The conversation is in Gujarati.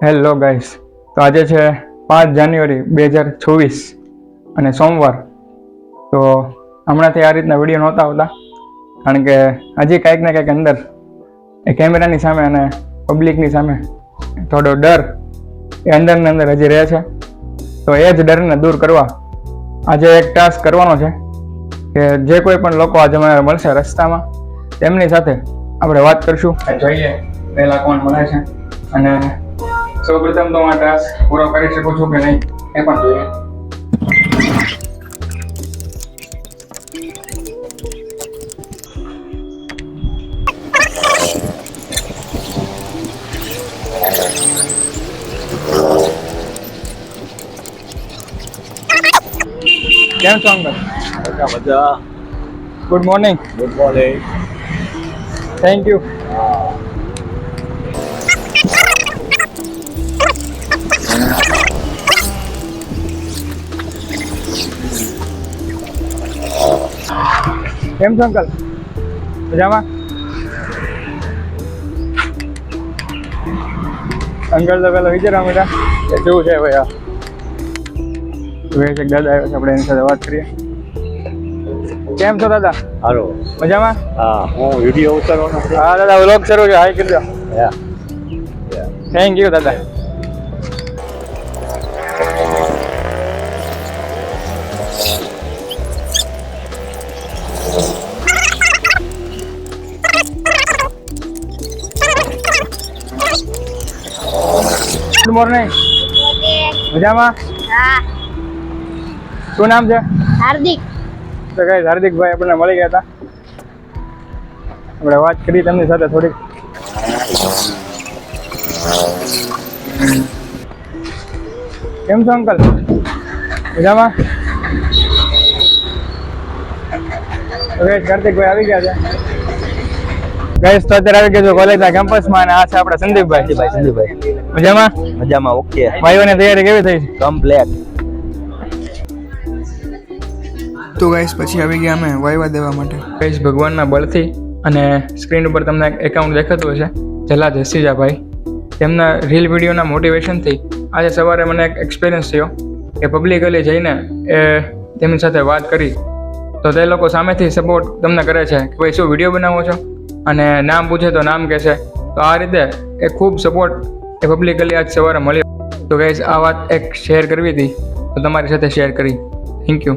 હેલો ગાઈસ, તો આજે છે 5 જાન્યુઆરી 2026 અને સોમવાર. તો હમણાંથી આ રીતના વિડીયો નહોતા આવતા, કારણ કે હજી કાંઈક ને કાંઈક અંદર એ કેમેરાની સામે અને પબ્લિકની સામે થોડો ડર એ અંદરને અંદર હજી રહે છે. તો એ જ ડરને દૂર કરવા આજે એક ટાસ્ક કરવાનો છે કે જે કોઈ પણ લોકો આજે મને મળશે રસ્તામાં તેમની સાથે આપણે વાત કરશું. જોઈએ પહેલાં કોણ મળે છે અને સૌપ્રથમ તો આ ટાસ્ક પૂરો કરી શકું છું કે નહીં એ પણ જોઈએ. કેમ છો અંકલ? મજા. Good morning. Good morning. Thank you. કેમ છો અંકલ? મજામાં? અંકલ તો પેલા વિચારવા બેટા કે શું છે ભાઈ આ દાદા આવ્યો છે, આપણે એની સાથે વાત કરીએ. કેમ છો દાદા? હાલો. મજામાં? હા, હું વિડીયો ઉતારવાનો છે. હા દાદા, વ્લોગ શરૂ છે. હાઈ કરી દો. Yeah. થેન્ક યુ દાદા. Good morning. મજામાં? હા. શું નામ છે? હાર્દિક. તો ગાઈસ, હાર્દિકભાઈ આપણને મળી ગયા હતા. આપણે વાત કરી તેમની સાથે થોડીક. કેમ છો અંકલ? મજામાં? તો ગાઈસ, કાર્તિકભાઈ આવી ગયા છે. ગાઈસ, તો અત્યારે આવી ગયા છો કોલેજના કેમ્પસમાં અને આ છે આપણા સંદીપભાઈ. મજામાં? મજામાં. ઓકે. ભાઈઓની તૈયારી કેવી થઈ? કમ્પ્લેટ. તો ગાઈસ, પછી આવી ગયા અમે વાયવા દેવા માટે. ગાઈસ, ભગવાનના બળથી અને સ્ક્રીન ઉપર તમને એકાઉન્ટ દેખાતું હશે, જલા જસીજાભાઈ. તેમના રીલ વિડીયોના મોટિવેશનથી આજે સવારે મને એક એક્સપિરિયન્સ થયો કે પબ્લિકલી જઈને એ તેમની સાથે વાત કરી તો તે લોકો સામેથી સપોર્ટ તમને કરે છે કે ભાઈ શું વિડીયો બનાવો છો, અને નામ પૂછે તો નામ કહેશે. તો આ રીતે એ ખૂબ સપોર્ટ એ પબ્લિકલી આજ સવારે મળ્યો. તો ગાઈસ, આ વાત એક શેર કરવી હતી તો તમારી સાથે શેર કરી. Thank you.